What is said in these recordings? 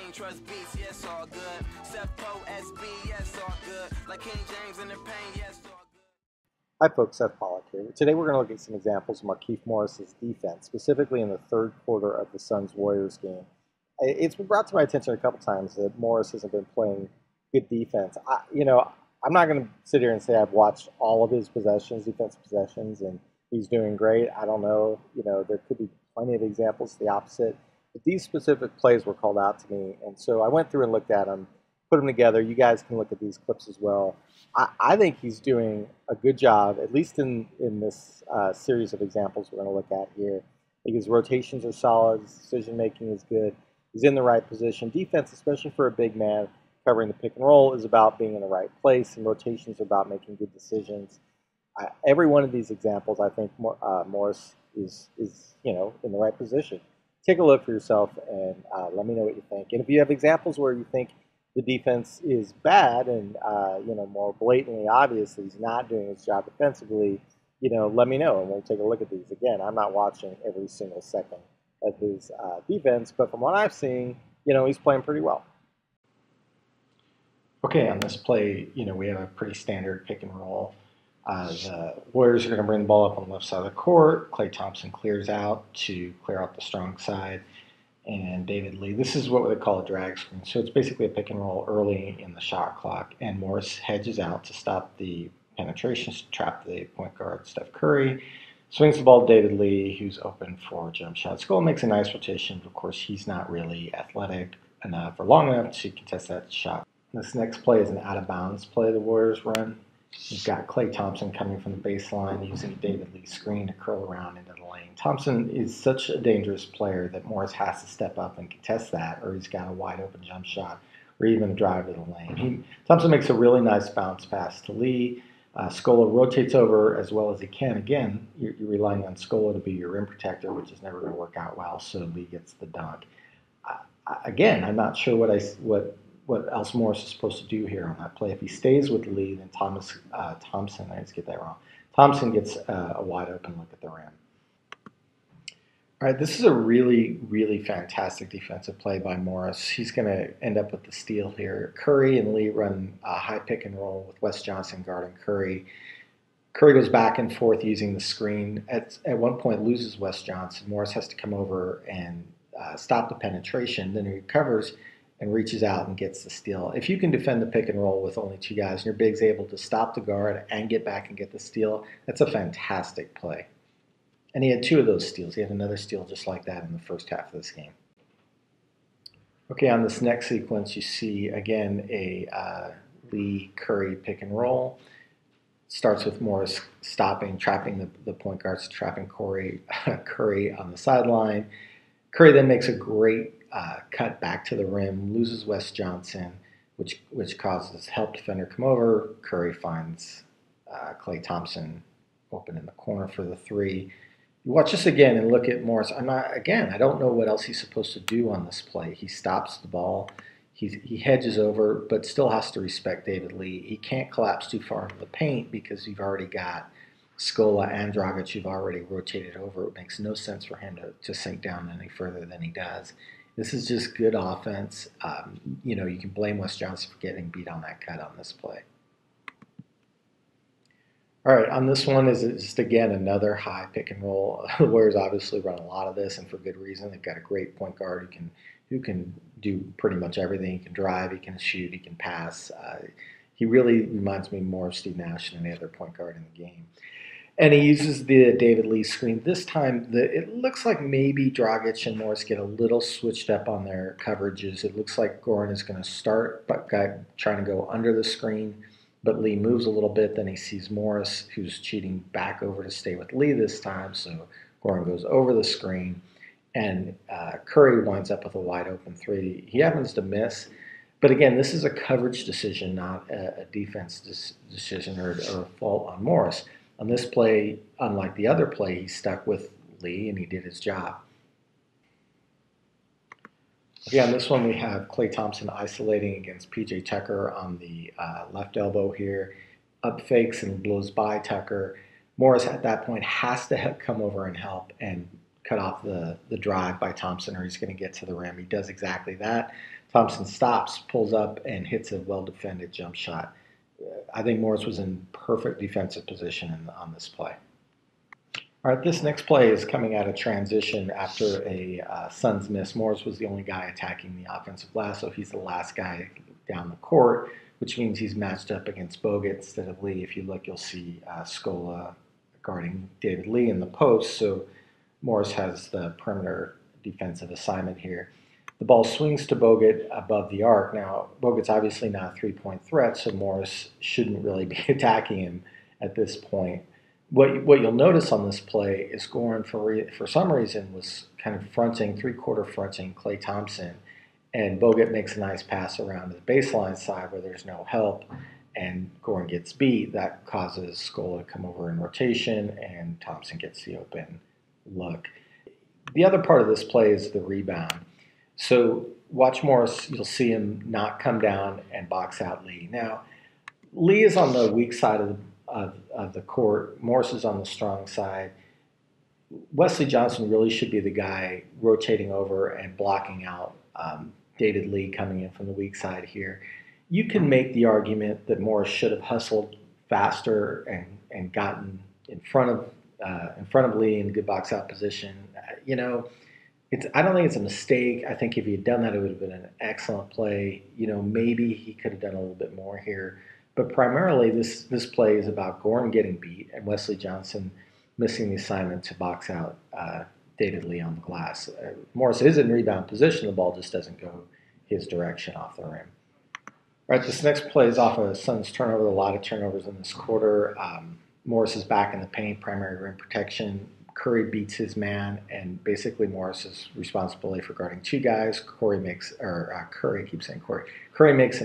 ain't trust beats, yes, all good. Seppo SB, yes, all good. Like King James in the pain, yes, all good. Hi folks, Seth Pollack here. Today we're going to look at some examples of Markieff Morris's defense, specifically in the third quarter of the Suns-Warriors game. It's been brought to my attention a couple times that Morris hasn't been playing good defense. I'm not going to sit here and say I've watched all of his defensive possessions, and he's doing great. I don't know. There could be plenty of examples the opposite. But these specific plays were called out to me, and so I went through and looked at them, put them together. You guys can look at these clips as well. I think he's doing a good job, at least in this series of examples we're going to look at here. I think his rotations are solid. His decision-making is good. He's in the right position. Defense, especially for a big man covering the pick and roll, is about being in the right place, and rotations are about making good decisions. Every one of these examples, I think Morris is in the right position. Take a look for yourself and let me know what you think. And if you have examples where you think the defense is bad and more blatantly obvious that he's not doing his job defensively, let me know and we'll take a look at these. Again, I'm not watching every single second of his defense, but from what I've seen, he's playing pretty well. Okay, on this play, we have a pretty standard pick and roll. The Warriors are going to bring the ball up on the left side of the court. Klay Thompson clears out to clear out the strong side. And David Lee, this is what they call a drag screen. So it's basically a pick and roll early in the shot clock. And Morris hedges out to stop the penetration, trap the point guard Steph Curry. Swings the ball to David Lee, who's open for a jump shot. Skull makes a nice rotation, but of course he's not really athletic enough or long enough to contest that shot. This next play is an out-of-bounds play the Warriors run. You've got Klay Thompson coming from the baseline using David Lee's screen to curl around into the lane. Thompson is such a dangerous player that Morris has to step up and contest that, or he's got a wide-open jump shot or even a drive to the lane. Thompson makes a really nice bounce pass to Lee. Scola rotates over as well as he can. Again, you're relying on Scola to be your rim protector, which is never going to work out well, so Lee gets the dunk. Again, I'm not sure what else Morris is supposed to do here on that play. If he stays with Lee, then Thompson, I just get that wrong. Thompson gets a wide open look at the rim. All right, this is a really, really fantastic defensive play by Morris. He's going to end up with the steal here. Curry and Lee run a high pick and roll with Wes Johnson guarding Curry. Curry goes back and forth using the screen. At one point, loses Wes Johnson. Morris has to come over and stop the penetration. Then he recovers and reaches out and gets the steal. If you can defend the pick and roll with only two guys and your big's able to stop the guard and get back and get the steal, that's a fantastic play. And he had two of those steals. He had another steal just like that in the first half of this game. Okay, on this next sequence, you see, again, a Lee-Curry pick and roll. Starts with Morris trapping the point guards, trapping Curry on the sideline. Curry then makes a great cut back to the rim, loses Wes Johnson, which causes help defender come over. Curry finds Klay Thompson open in the corner for the three. You watch this again and look at Morris. I don't know what else he's supposed to do on this play. He stops the ball. He hedges over, but still has to respect David Lee. He can't collapse too far into the paint because you've already got Scola and Dragic you've already rotated over. It makes no sense for him to sink down any further than he does. This is just good offense. You can blame Wes Johnson for getting beat on that cut on this play. All right, on this one is just, again, another high pick and roll. The Warriors obviously run a lot of this, and for good reason. They've got a great point guard who can do pretty much everything. He can drive, he can shoot, he can pass. He really reminds me more of Steve Nash than any other point guard in the game. And he uses the David Lee screen. This time, it looks like maybe Dragic and Morris get a little switched up on their coverages. It looks like Goran is going to start trying to go under the screen, but Lee moves a little bit. Then he sees Morris, who's cheating back over to stay with Lee this time. So Goran goes over the screen, and Curry winds up with a wide open three. He happens to miss. But again, this is a coverage decision, not a defense decision or a fault on Morris. On this play, unlike the other play, he stuck with Lee and he did his job. Okay, on this one we have Klay Thompson isolating against P.J. Tucker on the left elbow here. Up fakes and blows by Tucker. Morris at that point has to come over and help, and cut off the drive by Thompson, or he's going to get to the rim. He does exactly that. Thompson stops, pulls up, and hits a well-defended jump shot. I think Morris was in perfect defensive position on this play. All right, this next play is coming out of transition after a Suns miss. Morris was the only guy attacking the offensive glass, so he's the last guy down the court, which means he's matched up against Bogut instead of Lee. If you look, you'll see Scola guarding David Lee in the post, so Morris has the perimeter defensive assignment here. The ball swings to Bogut above the arc. Now, Bogut's obviously not a three-point threat, so Morris shouldn't really be attacking him at this point. What you'll notice on this play is Goran, for some reason, was kind of three-quarter fronting Klay Thompson, and Bogut makes a nice pass around to the baseline side where there's no help, and Goran gets beat. That causes Scola to come over in rotation, and Thompson gets the open look. The other part of this play is the rebound. So watch Morris, you'll see him not come down and box out Lee. Now, Lee is on the weak side of the court. Morris is on the strong side. Wesley Johnson really should be the guy rotating over and blocking out David Lee coming in from the weak side here. You can make the argument that Morris should have hustled faster and gotten in front of Lee in good box out position. I don't think it's a mistake. I think if he had done that, it would have been an excellent play. Maybe he could have done a little bit more here. But primarily, this play is about Goran getting beat and Wesley Johnson missing the assignment to box out David Lee on the glass. Morris is in rebound position. The ball just doesn't go his direction off the rim. All right, this next play is off a Suns turnover. A lot of turnovers in this quarter. Morris is back in the paint, primary rim protection. Curry beats his man, and basically Morris is responsible for guarding two guys. Curry makes a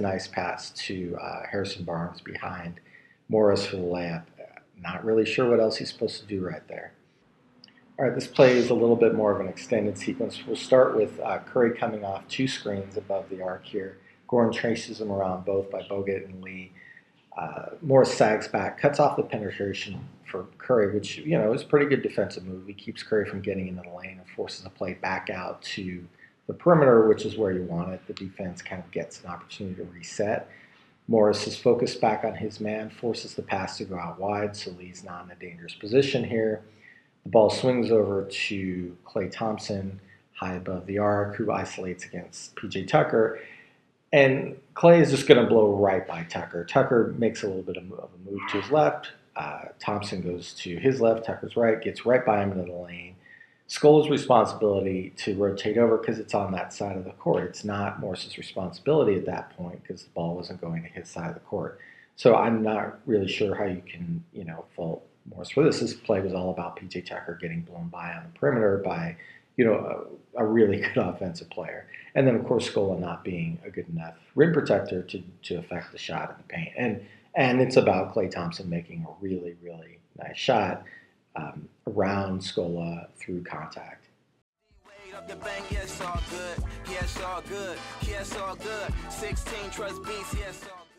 nice pass to Harrison Barnes behind Morris for the layup. Not really sure what else he's supposed to do right there. All right, this play is a little bit more of an extended sequence. We'll start with Curry coming off two screens above the arc here. Goran chases him around both by Bogut and Lee. Morris sags back, cuts off the penetration for Curry, which, is a pretty good defensive move. He keeps Curry from getting into the lane and forces the play back out to the perimeter, which is where you want it. The defense kind of gets an opportunity to reset. Morris is focused back on his man, forces the pass to go out wide, so Lee's not in a dangerous position here. The ball swings over to Klay Thompson, high above the arc, who isolates against P.J. Tucker. And Klay is just going to blow right by Tucker. Tucker makes a little bit of a move to his left. Thompson goes to his left. Tucker's right, gets right by him into the lane. Scola's responsibility to rotate over because it's on that side of the court. It's not Morris's responsibility at that point because the ball wasn't going to his side of the court. So I'm not really sure how you can, fault Morris for this. This play was all about P.J. Tucker getting blown by on the perimeter by a really good offensive player. And then, of course, Scola not being a good enough rim protector to affect the shot in the paint. And it's about Klay Thompson making a really, really nice shot around Scola through contact. The bank, yes, all good. Yes, all good. Yes, all good. 16 trust beats, yes, all good.